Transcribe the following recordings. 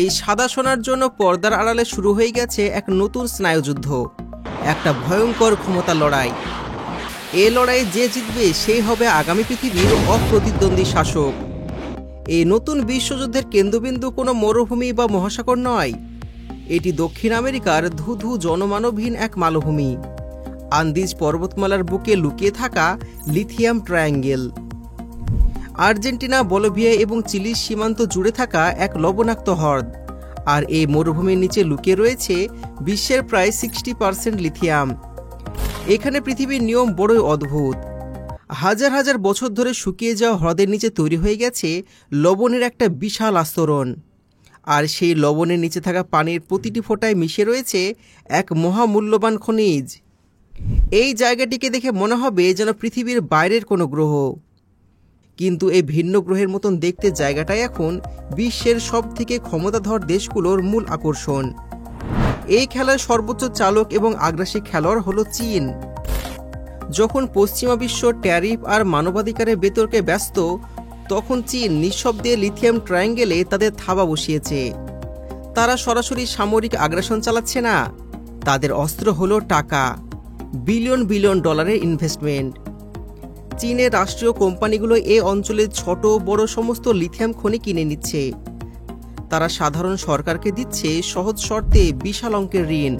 এই সাদা সোনার জন্য পর্দার আড়ালে শুরু হয়ে গেছে এক নতুন স্নায়ুযুদ্ধ, একটা ভয়ঙ্কর ক্ষমতা লড়াই। এই লড়াইয়ে যে জিতবে সেই হবে আগামী পৃথিবীর অপ্রতিদ্বন্দ্বী শাসক। এই নতুন বিশ্বযুদ্ধের কেন্দ্রবিন্দু কোনো মরুভূমি বা মহাসাগর নয়, এটি দক্ষিণ আমেরিকার ধুধু জনমানবহীন এক মালভূমি, আন্দিজ পর্বতমালার বুকে লুকিয়ে থাকা লিথিয়াম ট্রায়াঙ্গেল। আর্জেন্টিনা, বলিভিয়া এবং চিলির সীমান্ত জুড়ে থাকা এক লবণাক্ত হ্রদ, আর এই মরুভূমির নিচে লুকিয়ে রয়েছে বিশ্বের প্রায় 60% লিথিয়াম। এখানে পৃথিবীর নিয়ম বড়ই অদ্ভুত। হাজার হাজার বছর ধরে শুকিয়ে যাওয়া হ্রদের নিচে তৈরি হয়ে গেছে লবণের একটা বিশাল আস্তরণ, আর সেই লবণের নিচে থাকা পানির প্রতিটি ফোঁটায় মিশে রয়েছে এক মহামূল্যবান খনিজ। এই জায়গাটিকে দেখে মনে হবে যেন পৃথিবীর বাইরের কোনো গ্রহ, কিন্তু এই ভিন্ন গ্রহের মতন দেখতে জায়গাটাই এখন বিশ্বের সবথেকে ক্ষমতাধর দেশগুলোর মূল আকর্ষণ। এই খেলার সর্বোচ্চ চালক এবং আগ্রাসী খেলোয়াড় হলো চীন। যখন পশ্চিমা বিশ্ব ট্যারিফ আর মানবাধিকারের বিতর্কে ব্যস্ত, তখন চীন নিঃশব্দে লিথিয়াম ট্রায়াঙ্গেলে তাদের থাবা বসিয়েছে। তারা সরাসরি সামরিক আগ্রাসন চালাচ্ছে না, তাদের অস্ত্র হলো টাকা, বিলিয়ন বিলিয়ন ডলারের ইনভেস্টমেন্ট। চীনের রাষ্ট্রীয় কোম্পানিগুলো এই অঞ্চলের ছোট বড় সমস্ত লিথিয়াম খনি কিনে নিচ্ছে। তারা সাধারণ সরকারকে দিচ্ছে সহজ শর্তে বিশাল অঙ্কের ঋণ।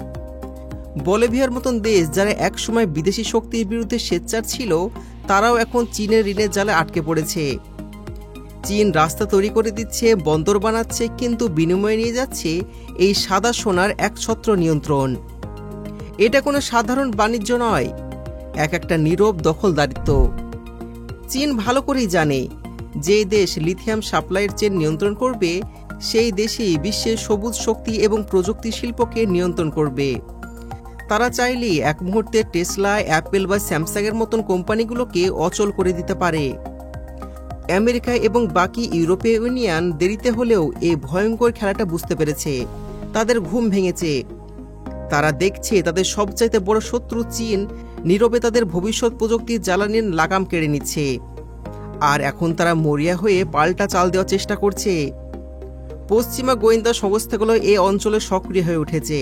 বলিভিয়ার মতন দেশ যারা একসময় বিদেশি শক্তির বিরুদ্ধে সোচ্চার ছিল, তারাও এখন চীনের ঋণের জালে আটকে পড়েছে। চীন রাস্তা তৈরি করে দিচ্ছে, বন্দর বানাচ্ছে, কিন্তু বিনিময়ে নিয়ে যাচ্ছে এই সাদা সোনার একছত্র নিয়ন্ত্রণ। এটা কোনো সাধারণ বাণিজ্য নয়, একটা নীরব দখলদারিত্ব। চীন ভালো করেই জানে যে দেশ লিথিয়াম সাপ্লাইয়ের চেন নিয়ন্ত্রণ করবে, সেই দেশই বিশ্বের সবুজ শক্তি এবং প্রযুক্তি শিল্পকে নিয়ন্ত্রণ করবে। তারা চাইলে এক মুহূর্তে টেসলা, অ্যাপেল বা স্যামসাংয়ের মতন কোম্পানিগুলোকে অচল করে দিতে পারে। আমেরিকা এবং বাকি ইউরোপীয় ইউনিয়ন দেরিতে হলেও এই ভয়ঙ্কর খেলাটা বুঝতে পেরেছে। তাদের ঘুম ভেঙেছে। তারা দেখছে তাদের সবচাইতে বড় শত্রু চীন নীরবে তাদের ভবিষ্যৎ প্রযুক্তির জ্বালানির লাগাম কেড়ে নিচ্ছে, আর এখন তারা মরিয়া হয়ে পাল্টা চাল দেওয়ার চেষ্টা করছে। পশ্চিমা গোয়েন্দা সংস্থাগুলো এই অঞ্চলে সক্রিয় হয়ে উঠেছে।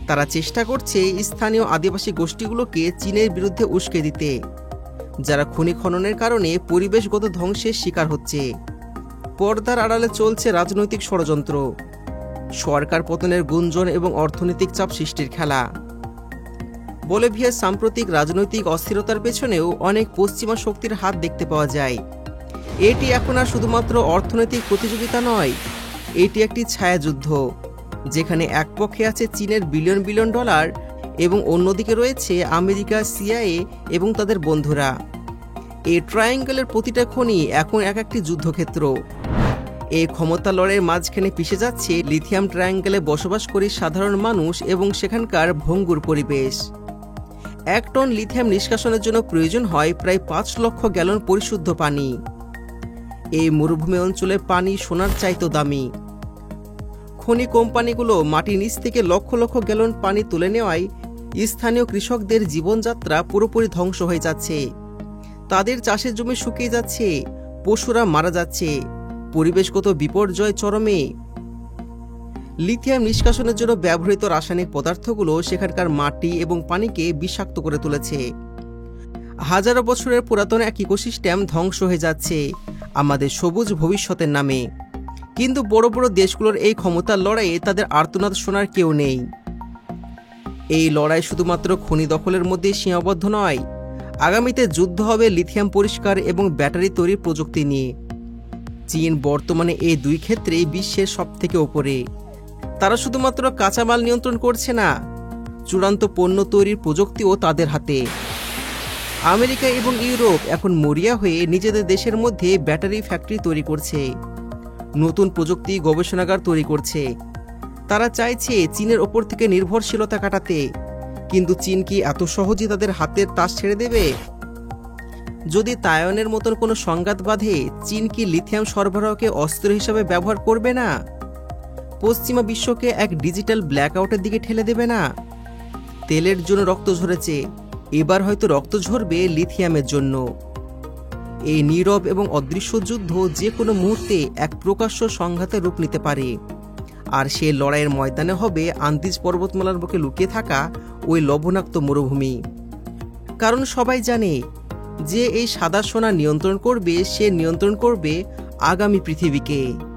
তারা চেষ্টা করছে স্থানীয় আদিবাসী গোষ্ঠীগুলোকে চীনের বিরুদ্ধে উস্কে দিতে, যারা খনি খননের কারণে পরিবেশগত ধ্বংসের শিকার হচ্ছে। পর্দার আড়ালে চলছে রাজনৈতিক ষড়যন্ত্র, সরকার পতনের গুঞ্জন এবং অর্থনৈতিক চাপ সৃষ্টির খেলা। বলিভিয়ার সাম্প্রতিক রাজনৈতিক অস্থিরতার পেছনেও অনেক পশ্চিমা শক্তির হাত দেখতে পাওয়া যায়। এটি এখন আর শুধুমাত্র অর্থনৈতিক প্রতিযোগিতা নয়, এটি একটি ছায়াযুদ্ধ, যেখানে এক পক্ষে আছে চীনের বিলিয়ন বিলিয়ন ডলার এবং অন্যদিকে রয়েছে আমেরিকা, সিআইএ এবং তাদের বন্ধুরা। এই ট্রায়াঙ্গেলের প্রতিটা খনি এখন একটি যুদ্ধক্ষেত্র। এই ক্ষমতা লড়াইয়ের মাঝখানে পিষে যাচ্ছে লিথিয়াম ট্রায়াঙ্গেলে বসবাস করে সাধারণ মানুষ এবং সেখানকার ভঙ্গুর পরিবেশ। 1 টন লিথিয়াম নিষ্কাশনের জন্য প্রয়োজন হয় প্রায় 5 লক্ষ গ্যালন পরিশুদ্ধ পানি। এই মরুভূমি অঞ্চলের পানি সোনার চাইতেও দামি। খনি কোম্পানিগুলো মাটির নিচ থেকে লক্ষ লক্ষ গ্যালন পানি তুলে নেওয়ায় স্থানীয় কৃষকদের জীবনযাত্রা পুরোপুরি ধ্বংস হয়ে যাচ্ছে। তাদের চাষের জমি শুকিয়ে যাচ্ছে, পশুরা মারা যাচ্ছে, পরিবেশগত বিপর্যয় চরমে। লিথিয়াম নিষ্কাশনের জন্য ব্যবহৃত রাসায়নিক পদার্থগুলো সেখানকার মাটি এবং পানিকে বিষাক্ত করে তুলেছে। হাজারো বছরের পুরাতন এক ইকোসিস্টেম ধ্বংস হয়ে যাচ্ছে আমাদের সবুজ ভবিষ্যতের নামে। কিন্তু বড় বড় দেশগুলোর এই ক্ষমতার লড়াইয়ে তাদের আর্তনাদ শোনার কেউ নেই। এই লড়াই শুধুমাত্র খনি দখলের মধ্যেই সীমাবদ্ধ নয়, আগামীতে যুদ্ধ হবে লিথিয়াম পরিষ্কার এবং ব্যাটারি তৈরির প্রযুক্তি নিয়ে। চীন বর্তমানে এই দুই ক্ষেত্রেই বিশ্বের সবথেকে ওপরে। তারা শুধুমাত্র কাঁচামাল নিয়ন্ত্রণ করছে না, চূড়ান্ত পণ্য তৈরির প্রযুক্তিও তাদের হাতে। আমেরিকা এবং ইউরোপ এখন মরিয়া হয়ে নিজেদের দেশের মধ্যে ব্যাটারি ফ্যাক্টরি তৈরি করছে, নতুন প্রযুক্তি গবেষণাগার তৈরি করছে। তারা চাইছে চীনের ওপর থেকে নির্ভরশীলতা কাটাতে, কিন্তু চীন কি এত সহজেই তাদের হাতের তাস ছেড়ে দেবে? যদি তাইওয়ানের মতন কোনো সংঘাত বাঁধে, চীন কি লিথিয়াম সরবরাহকে অস্ত্র হিসাবে ব্যবহার করবে না? পশ্চিমা বিশ্বকে এক ডিজিটাল ব্ল্যাকআউটের দিকে ঠেলে দেবে না? তেলের জন্য রক্ত ঝরেছে, এবার হয়তো রক্ত ঝরবে লিথিয়ামের জন্য। এই নীরব এবং অদৃশ্য যুদ্ধ যে কোনো মুহূর্তে এক প্রকাশ্য সংঘাতের রূপ নিতে পারে, আর সেই লড়াইয়ের ময়দানে হবে আন্দিজ পর্বতমালার বুকে লুকিয়ে থাকা ওই লবণাক্ত মরুভূমি। কারণ সবাই জানে যে এই সাদা সোনা নিয়ন্ত্রণ করবে, সে নিয়ন্ত্রণ করবে আগামী পৃথিবীকে।